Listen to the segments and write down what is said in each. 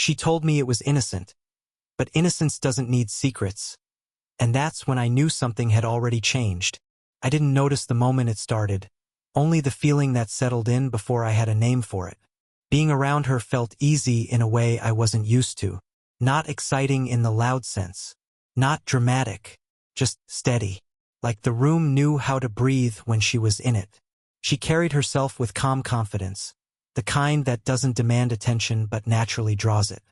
She told me it was innocent, but innocence doesn't need secrets. And that's when I knew something had already changed. I didn't notice the moment it started, only the feeling that settled in before I had a name for it. Being around her felt easy in a way I wasn't used to. Not exciting in the loud sense. Not dramatic. Just steady. Like the room knew how to breathe when she was in it. She carried herself with calm confidence, the kind that doesn't demand attention but naturally draws it.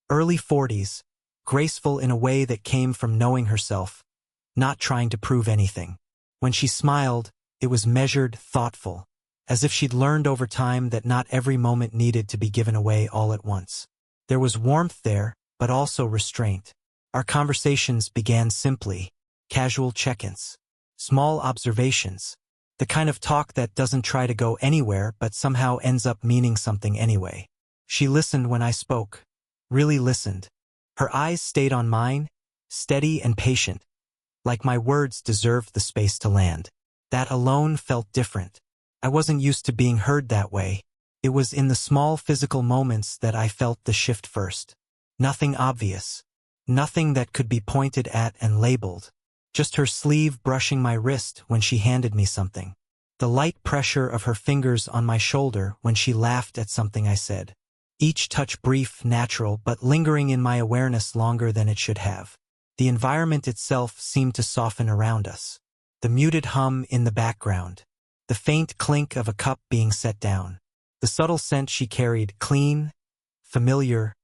Early 40s, graceful in a way that came from knowing herself, not trying to prove anything. When she smiled, it was measured, thoughtful, as if she'd learned over time that not every moment needed to be given away all at once. There was warmth there, but also restraint. Our conversations began simply, casual check-ins, small observations, the kind of talk that doesn't try to go anywhere but somehow ends up meaning something anyway. She listened when I spoke, really listened. Her eyes stayed on mine, steady and patient, like my words deserved the space to land. That alone felt different. I wasn't used to being heard that way. It was in the small physical moments that I felt the shift first. Nothing obvious. Nothing that could be pointed at and labeled. Just her sleeve brushing my wrist when she handed me something. The light pressure of her fingers on my shoulder when she laughed at something I said. Each touch brief, natural, but lingering in my awareness longer than it should have. The environment itself seemed to soften around us. The muted hum in the background. The faint clink of a cup being set down. The subtle scent she carried, clean, familiar,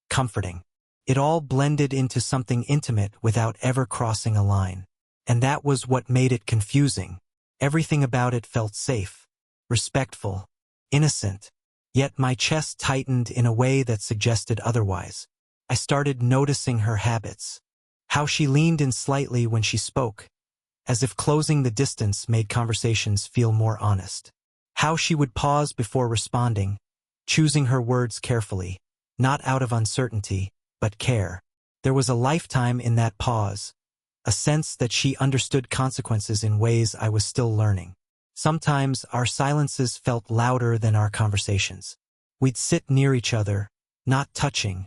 comforting. It all blended into something intimate without ever crossing a line. And that was what made it confusing. Everything about it felt safe, respectful, innocent. Yet my chest tightened in a way that suggested otherwise. I started noticing her habits. How she leaned in slightly when she spoke, as if closing the distance made conversations feel more honest. How she would pause before responding, choosing her words carefully, not out of uncertainty, but care. There was a lifetime in that pause, a sense that she understood consequences in ways I was still learning. Sometimes our silences felt louder than our conversations. We'd sit near each other, not touching,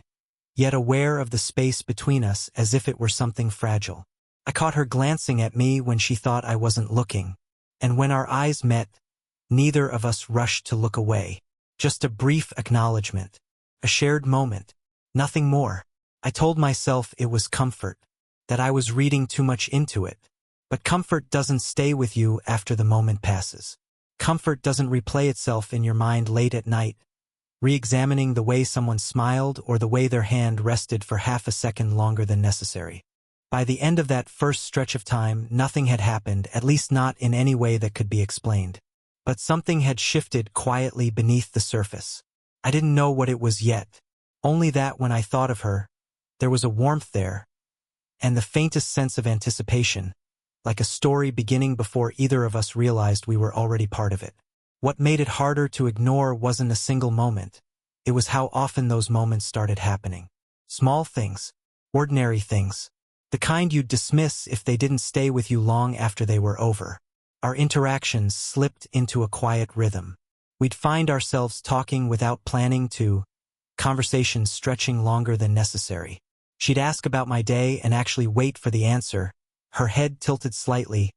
yet aware of the space between us as if it were something fragile. I caught her glancing at me when she thought I wasn't looking, and when our eyes met, neither of us rushed to look away. Just a brief acknowledgement, a shared moment, nothing more. I told myself it was comfort, that I was reading too much into it. But comfort doesn't stay with you after the moment passes. Comfort doesn't replay itself in your mind late at night, re-examining the way someone smiled or the way their hand rested for half a second longer than necessary. By the end of that first stretch of time, nothing had happened, at least not in any way that could be explained. But something had shifted quietly beneath the surface. I didn't know what it was yet, only that when I thought of her, there was a warmth there, and the faintest sense of anticipation, like a story beginning before either of us realized we were already part of it. What made it harder to ignore wasn't a single moment. It was how often those moments started happening. Small things, ordinary things, the kind you'd dismiss if they didn't stay with you long after they were over. Our interactions slipped into a quiet rhythm. We'd find ourselves talking without planning to, conversations stretching longer than necessary. She'd ask about my day and actually wait for the answer, her head tilted slightly,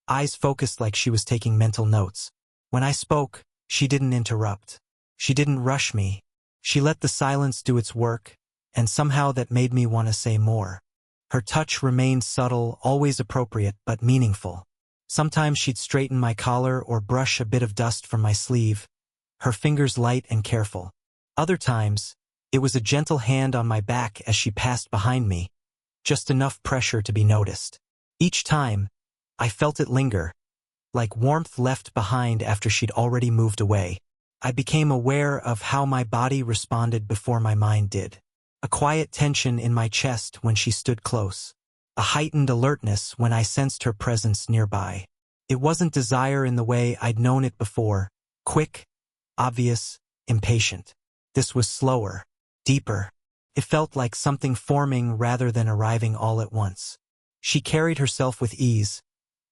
eyes focused like she was taking mental notes. When I spoke, she didn't interrupt. She didn't rush me. She let the silence do its work, and somehow that made me want to say more. Her touch remained subtle, always appropriate, but meaningful. Sometimes she'd straighten my collar or brush a bit of dust from my sleeve, her fingers light and careful. Other times, it was a gentle hand on my back as she passed behind me, just enough pressure to be noticed. Each time, I felt it linger, like warmth left behind after she'd already moved away. I became aware of how my body responded before my mind did. A quiet tension in my chest when she stood close. A heightened alertness when I sensed her presence nearby. It wasn't desire in the way I'd known it before, quick, obvious, impatient. This was slower, deeper. It felt like something forming rather than arriving all at once. She carried herself with ease,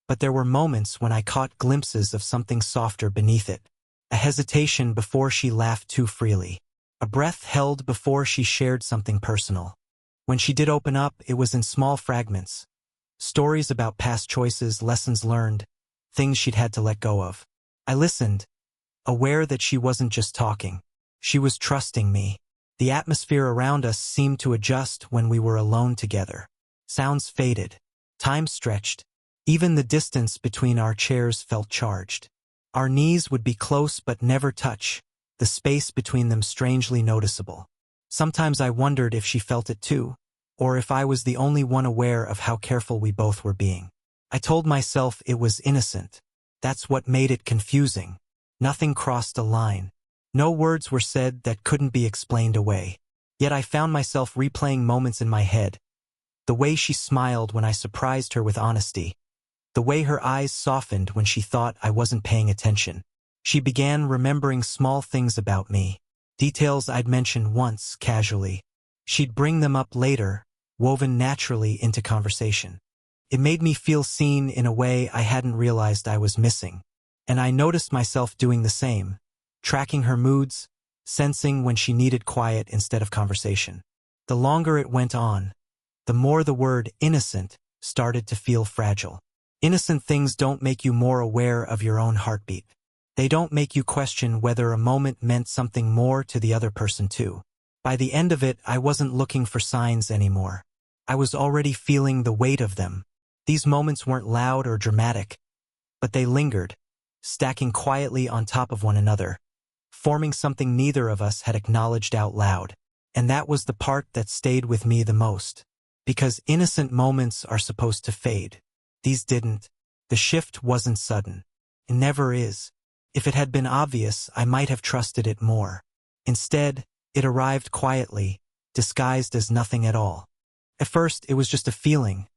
but there were moments when I caught glimpses of something softer beneath it. A hesitation before she laughed too freely. A breath held before she shared something personal. When she did open up, it was in small fragments. Stories about past choices, lessons learned, things she'd had to let go of. I listened, aware that she wasn't just talking. She was trusting me. The atmosphere around us seemed to adjust when we were alone together. Sounds faded. Time stretched. Even the distance between our chairs felt charged. Our knees would be close but never touch, the space between them strangely noticeable. Sometimes I wondered if she felt it too, or if I was the only one aware of how careful we both were being. I told myself it was innocent. That's what made it confusing. Nothing crossed a line. No words were said that couldn't be explained away. Yet I found myself replaying moments in my head. The way she smiled when I surprised her with honesty. The way her eyes softened when she thought I wasn't paying attention. She began remembering small things about me. Details I'd mentioned once, casually. She'd bring them up later, woven naturally into conversation. It made me feel seen in a way I hadn't realized I was missing. And I noticed myself doing the same. Tracking her moods, sensing when she needed quiet instead of conversation. The longer it went on, the more the word innocent started to feel fragile. Innocent things don't make you more aware of your own heartbeat. They don't make you question whether a moment meant something more to the other person too. By the end of it, I wasn't looking for signs anymore. I was already feeling the weight of them. These moments weren't loud or dramatic, but they lingered, stacking quietly on top of one another, forming something neither of us had acknowledged out loud. And that was the part that stayed with me the most. Because innocent moments are supposed to fade. These didn't. The shift wasn't sudden. It never is. If it had been obvious, I might have trusted it more. Instead, it arrived quietly, disguised as nothing at all. At first, it was just a feeling,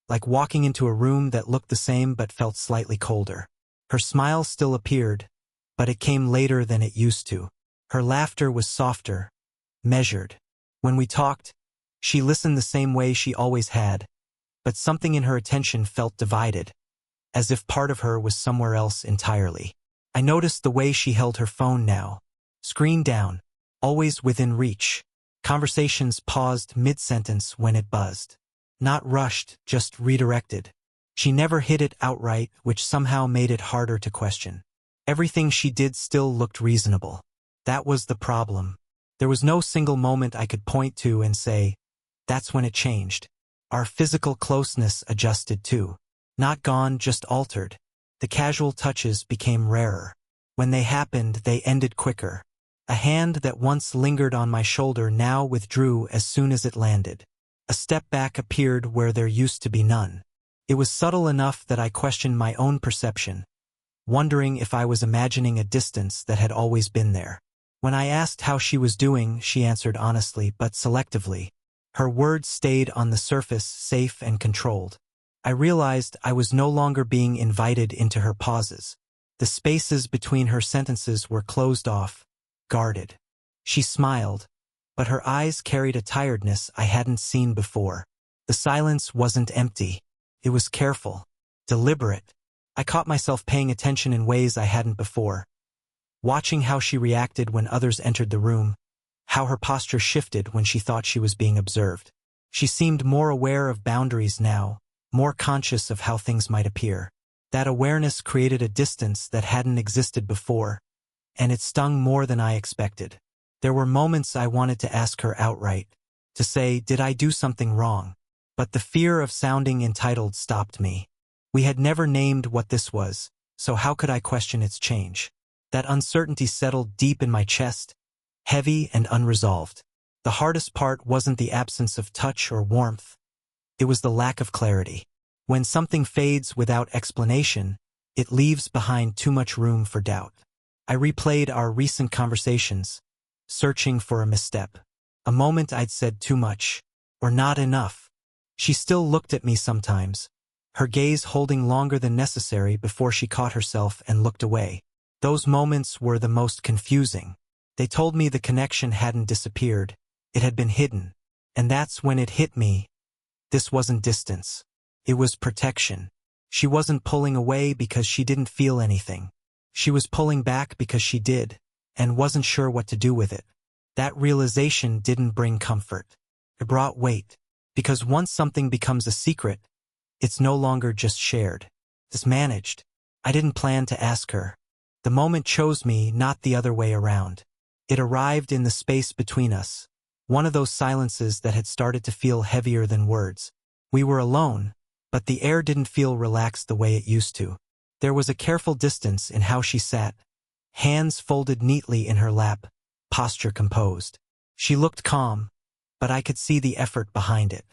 like walking into a room that looked the same but felt slightly colder. Her smile still appeared, but it came later than it used to. Her laughter was softer, measured. When we talked, she listened the same way she always had, but something in her attention felt divided, as if part of her was somewhere else entirely. I noticed the way she held her phone now, screen down, always within reach. Conversations paused mid-sentence when it buzzed. Not rushed, just redirected. She never hit it outright, which somehow made it harder to question. Everything she did still looked reasonable. That was the problem. There was no single moment I could point to and say, that's when it changed. Our physical closeness adjusted too. Not gone, just altered. The casual touches became rarer. When they happened, they ended quicker. A hand that once lingered on my shoulder now withdrew as soon as it landed. A step back appeared where there used to be none. It was subtle enough that I questioned my own perception, wondering if I was imagining a distance that had always been there. When I asked how she was doing, she answered honestly but selectively. Her words stayed on the surface, safe and controlled. I realized I was no longer being invited into her pauses. The spaces between her sentences were closed off, guarded. She smiled, but her eyes carried a tiredness I hadn't seen before. The silence wasn't empty. It was careful, deliberate. I caught myself paying attention in ways I hadn't before. Watching how she reacted when others entered the room, how her posture shifted when she thought she was being observed. She seemed more aware of boundaries now, more conscious of how things might appear. That awareness created a distance that hadn't existed before, and it stung more than I expected. There were moments I wanted to ask her outright, to say, did I do something wrong? But the fear of sounding entitled stopped me. We had never named what this was, so how could I question its change? That uncertainty settled deep in my chest, heavy and unresolved. The hardest part wasn't the absence of touch or warmth. It was the lack of clarity. When something fades without explanation, it leaves behind too much room for doubt. I replayed our recent conversations, searching for a misstep. A moment I'd said too much, or not enough. She still looked at me sometimes, her gaze holding longer than necessary before she caught herself and looked away. Those moments were the most confusing. They told me the connection hadn't disappeared, it had been hidden. And that's when it hit me. This wasn't distance. It was protection. She wasn't pulling away because she didn't feel anything. She was pulling back because she did, and wasn't sure what to do with it. That realization didn't bring comfort. It brought weight. Because once something becomes a secret, it's no longer just shared. It's managed. I didn't plan to ask her. The moment chose me, not the other way around. It arrived in the space between us. One of those silences that had started to feel heavier than words. We were alone, but the air didn't feel relaxed the way it used to. There was a careful distance in how she sat, hands folded neatly in her lap, posture composed. She looked calm, but I could see the effort behind it.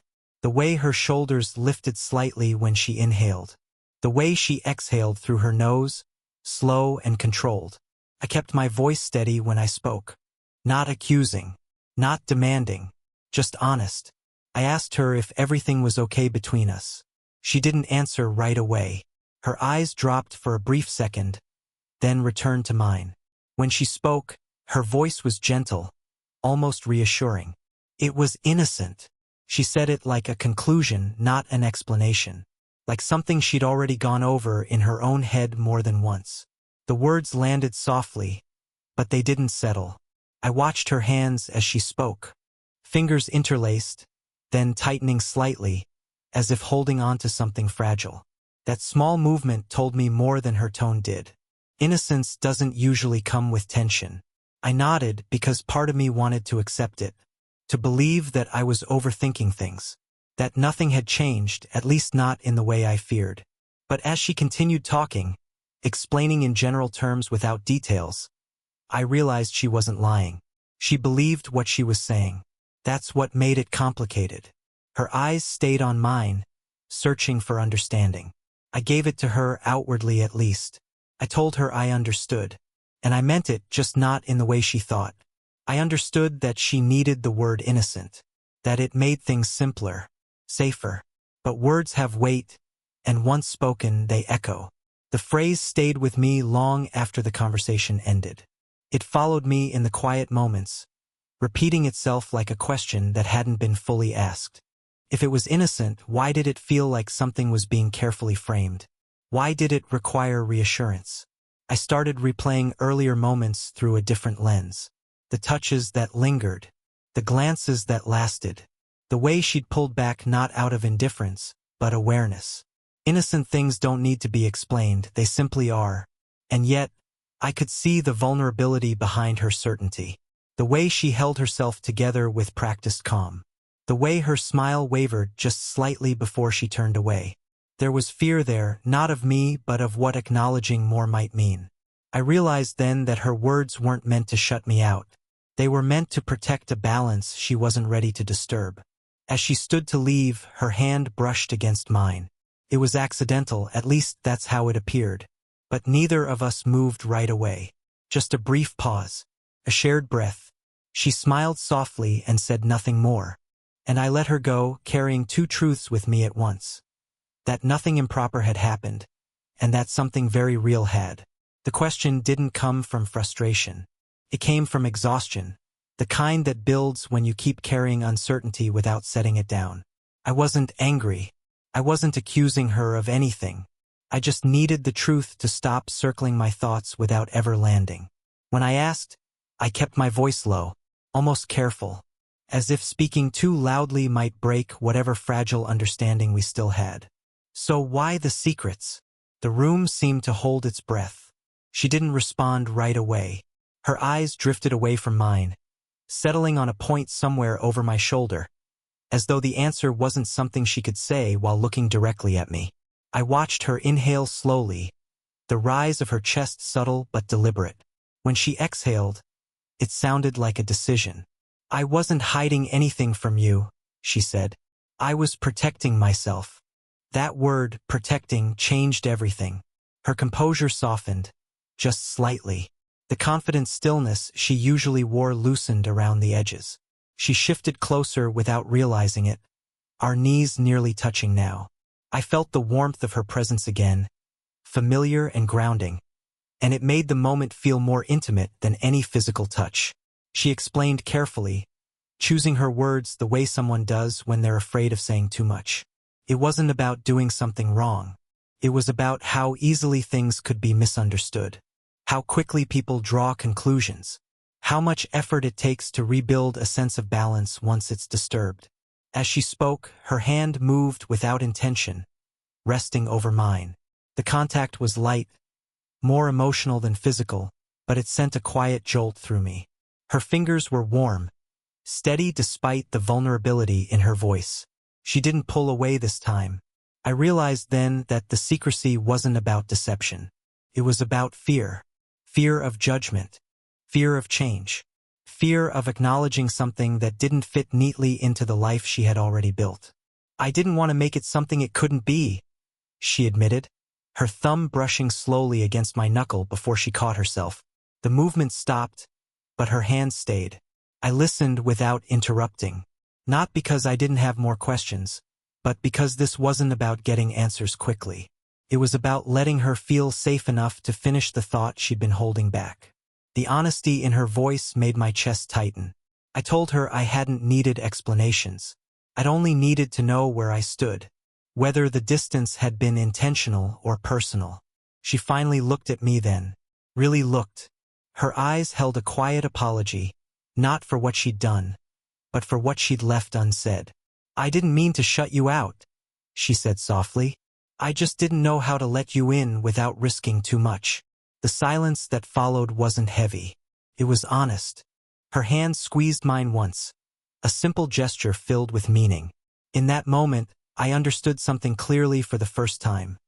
The way her shoulders lifted slightly when she inhaled. The way she exhaled through her nose, slow and controlled. I kept my voice steady when I spoke. Not accusing, not demanding, just honest. I asked her if everything was okay between us. She didn't answer right away. Her eyes dropped for a brief second, then returned to mine. When she spoke, her voice was gentle, almost reassuring. It was innocent. She said it like a conclusion, not an explanation. Like something she'd already gone over in her own head more than once. The words landed softly, but they didn't settle. I watched her hands as she spoke. Fingers interlaced, then tightening slightly, as if holding on to something fragile. That small movement told me more than her tone did. Innocence doesn't usually come with tension. I nodded because part of me wanted to accept it. To believe that I was overthinking things. That nothing had changed, at least not in the way I feared. But as she continued talking, explaining in general terms without details, I realized she wasn't lying. She believed what she was saying. That's what made it complicated. Her eyes stayed on mine, searching for understanding. I gave it to her outwardly at least. I told her I understood. And I meant it, just not in the way she thought. I understood that she needed the word innocent. That it made things simpler, safer. But words have weight, and once spoken, they echo. The phrase stayed with me long after the conversation ended. It followed me in the quiet moments, repeating itself like a question that hadn't been fully asked. If it was innocent, why did it feel like something was being carefully framed? Why did it require reassurance? I started replaying earlier moments through a different lens. The touches that lingered, the glances that lasted, the way she'd pulled back not out of indifference, but awareness. Innocent things don't need to be explained, they simply are. And yet, I could see the vulnerability behind her certainty. The way she held herself together with practiced calm. The way her smile wavered just slightly before she turned away. There was fear there, not of me, but of what acknowledging more might mean. I realized then that her words weren't meant to shut me out. They were meant to protect a balance she wasn't ready to disturb. As she stood to leave, her hand brushed against mine. It was accidental, at least that's how it appeared. But neither of us moved right away. Just a brief pause. A shared breath. She smiled softly and said nothing more. And I let her go, carrying two truths with me at once. That nothing improper had happened, and that something very real had. The question didn't come from frustration. It came from exhaustion, the kind that builds when you keep carrying uncertainty without setting it down. I wasn't angry. I wasn't accusing her of anything. I just needed the truth to stop circling my thoughts without ever landing. When I asked, I kept my voice low, almost careful, as if speaking too loudly might break whatever fragile understanding we still had. So why the secrets? The room seemed to hold its breath. She didn't respond right away. Her eyes drifted away from mine, settling on a point somewhere over my shoulder, as though the answer wasn't something she could say while looking directly at me. I watched her inhale slowly, the rise of her chest subtle but deliberate. When she exhaled, it sounded like a decision. I wasn't hiding anything from you, she said. I was protecting myself. That word, protecting, changed everything. Her composure softened, just slightly. The confident stillness she usually wore loosened around the edges. She shifted closer without realizing it, our knees nearly touching now. I felt the warmth of her presence again, familiar and grounding, and it made the moment feel more intimate than any physical touch. She explained carefully, choosing her words the way someone does when they're afraid of saying too much. It wasn't about doing something wrong. It was about how easily things could be misunderstood. How quickly people draw conclusions. how much effort it takes to rebuild a sense of balance once it's disturbed. As she spoke, her hand moved without intention, resting over mine. The contact was light, more emotional than physical, but it sent a quiet jolt through me. Her fingers were warm, steady despite the vulnerability in her voice. She didn't pull away this time. I realized then that the secrecy wasn't about deception. It was about fear. Fear of judgment. Fear of change. Fear of acknowledging something that didn't fit neatly into the life she had already built. I didn't want to make it something it couldn't be, she admitted, her thumb brushing slowly against my knuckle before she caught herself. The movement stopped, but her hand stayed. I listened without interrupting. Not because I didn't have more questions, but because this wasn't about getting answers quickly. It was about letting her feel safe enough to finish the thought she'd been holding back. The honesty in her voice made my chest tighten. I told her I hadn't needed explanations. I'd only needed to know where I stood, whether the distance had been intentional or personal. She finally looked at me then. Really looked. Her eyes held a quiet apology, not for what she'd done, but for what she'd left unsaid. I didn't mean to shut you out, she said softly. I just didn't know how to let you in without risking too much. The silence that followed wasn't heavy. It was honest. Her hand squeezed mine once, a simple gesture filled with meaning. In that moment, I understood something clearly for the first time.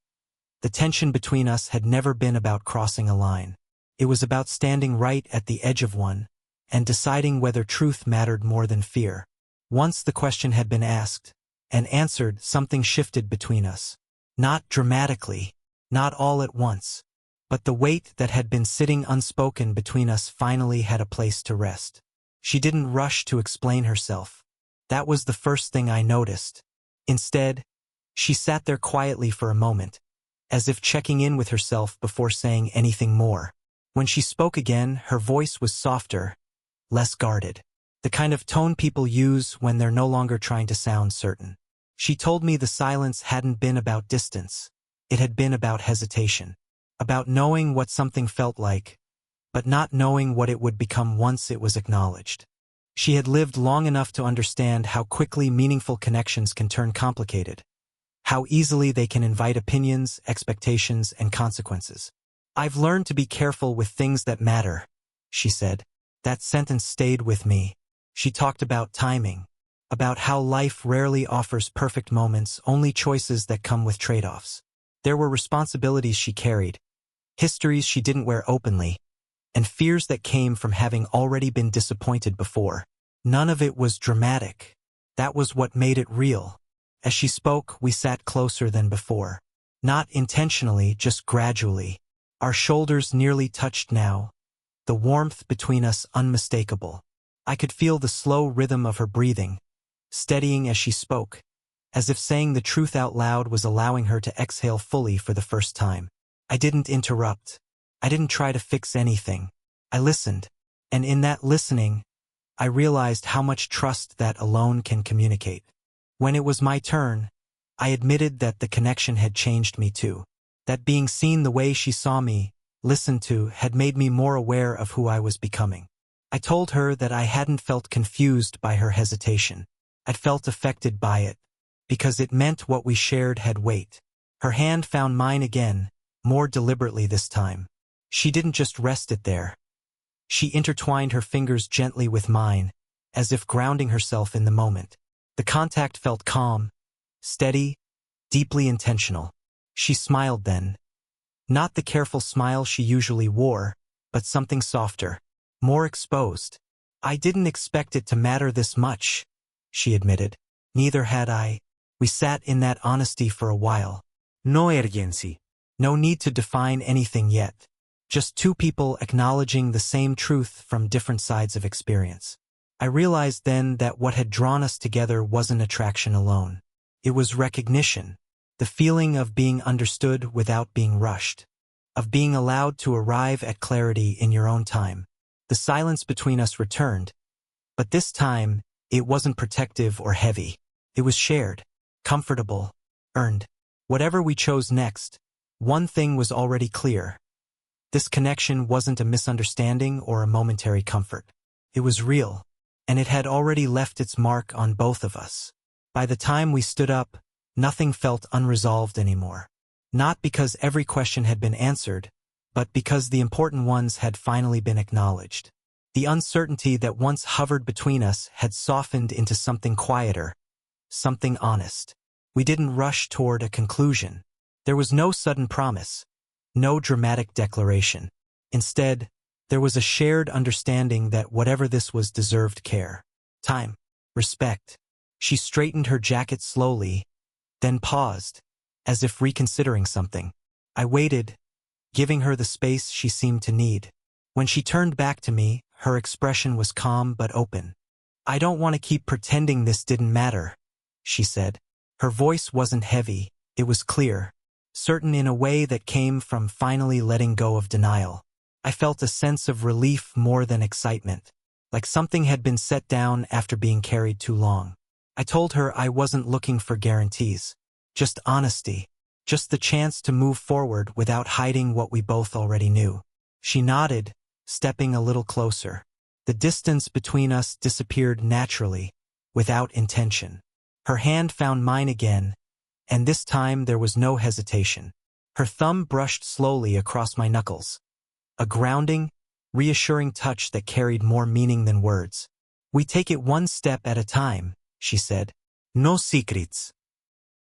The tension between us had never been about crossing a line. It was about standing right at the edge of one and deciding whether truth mattered more than fear. Once the question had been asked and answered, something shifted between us. Not dramatically, not all at once, but the weight that had been sitting unspoken between us finally had a place to rest. She didn't rush to explain herself. That was the first thing I noticed. Instead, she sat there quietly for a moment, as if checking in with herself before saying anything more. When she spoke again, her voice was softer, less guarded. The kind of tone people use when they're no longer trying to sound certain. She told me the silence hadn't been about distance. It had been about hesitation. About knowing what something felt like, but not knowing what it would become once it was acknowledged. She had lived long enough to understand how quickly meaningful connections can turn complicated, how easily they can invite opinions, expectations, and consequences. I've learned to be careful with things that matter, she said. That sentence stayed with me. She talked about timing, about how life rarely offers perfect moments, only choices that come with trade-offs. There were responsibilities she carried, histories she didn't wear openly, and fears that came from having already been disappointed before. None of it was dramatic. That was what made it real. As she spoke, we sat closer than before. Not intentionally, just gradually. Our shoulders nearly touched now, the warmth between us unmistakable. I could feel the slow rhythm of her breathing, steadying as she spoke, as if saying the truth out loud was allowing her to exhale fully for the first time. I didn't interrupt. I didn't try to fix anything. I listened, and in that listening, I realized how much trust that alone can communicate. When it was my turn, I admitted that the connection had changed me too. That being seen the way she saw me, listened to, had made me more aware of who I was becoming. I told her that I hadn't felt confused by her hesitation. I'd felt affected by it, because it meant what we shared had weight. Her hand found mine again, more deliberately this time. She didn't just rest it there. She intertwined her fingers gently with mine, as if grounding herself in the moment. The contact felt calm, steady, deeply intentional. She smiled then. Not the careful smile she usually wore, but something softer, more exposed. I didn't expect it to matter this much, she admitted. Neither had I. We sat in that honesty for a while. No urgency. No need to define anything yet. Just two people acknowledging the same truth from different sides of experience. I realized then that what had drawn us together wasn't attraction alone. It was recognition, the feeling of being understood without being rushed, of being allowed to arrive at clarity in your own time. The silence between us returned, but this time, it wasn't protective or heavy. It was shared, comfortable, earned. Whatever we chose next, one thing was already clear. This connection wasn't a misunderstanding or a momentary comfort. It was real, and it had already left its mark on both of us. By the time we stood up, nothing felt unresolved anymore. Not because every question had been answered, but because the important ones had finally been acknowledged. The uncertainty that once hovered between us had softened into something quieter, something honest. We didn't rush toward a conclusion. There was no sudden promise, no dramatic declaration. Instead, there was a shared understanding that whatever this was deserved care, time, respect. She straightened her jacket slowly, then paused, as if reconsidering something. I waited, giving her the space she seemed to need. When she turned back to me, her expression was calm but open. "I don't want to keep pretending this didn't matter," she said. Her voice wasn't heavy, it was clear, certain in a way that came from finally letting go of denial. I felt a sense of relief more than excitement, like something had been set down after being carried too long. I told her I wasn't looking for guarantees, just honesty, just the chance to move forward without hiding what we both already knew. She nodded, stepping a little closer. The distance between us disappeared naturally, without intention. Her hand found mine again, and this time there was no hesitation. Her thumb brushed slowly across my knuckles. A grounding, reassuring touch that carried more meaning than words. "We take it one step at a time," she said. "No secrets."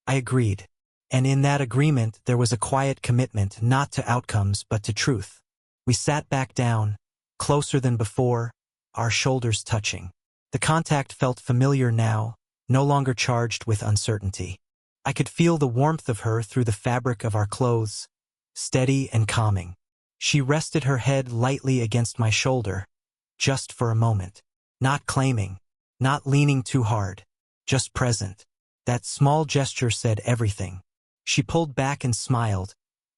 I agreed, and in that agreement there was a quiet commitment not to outcomes but to truth. We sat back down, closer than before, our shoulders touching. The contact felt familiar now, no longer charged with uncertainty. I could feel the warmth of her through the fabric of our clothes, steady and calming. She rested her head lightly against my shoulder, just for a moment. Not claiming, not leaning too hard, just present. That small gesture said everything. She pulled back and smiled,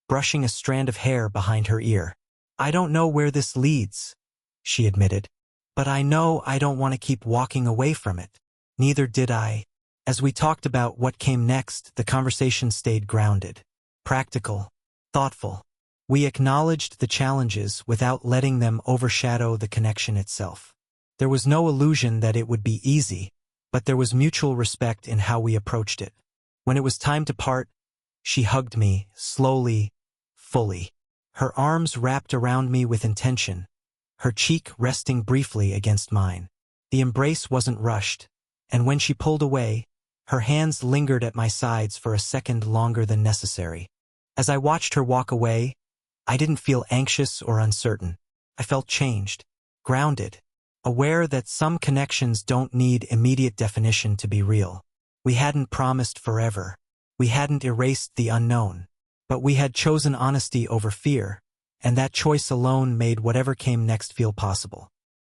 brushing a strand of hair behind her ear. "I don't know where this leads," she admitted, "but I know I don't want to keep walking away from it." Neither did I. As we talked about what came next, the conversation stayed grounded, practical, thoughtful. We acknowledged the challenges without letting them overshadow the connection itself. There was no illusion that it would be easy, but there was mutual respect in how we approached it. When it was time to part, she hugged me, slowly, fully. Her arms wrapped around me with intention, her cheek resting briefly against mine. The embrace wasn't rushed, and when she pulled away, her hands lingered at my sides for a second longer than necessary. As I watched her walk away, I didn't feel anxious or uncertain. I felt changed, grounded, aware that some connections don't need immediate definition to be real. We hadn't promised forever. We hadn't erased the unknown. But we had chosen honesty over fear, and that choice alone made whatever came next feel possible.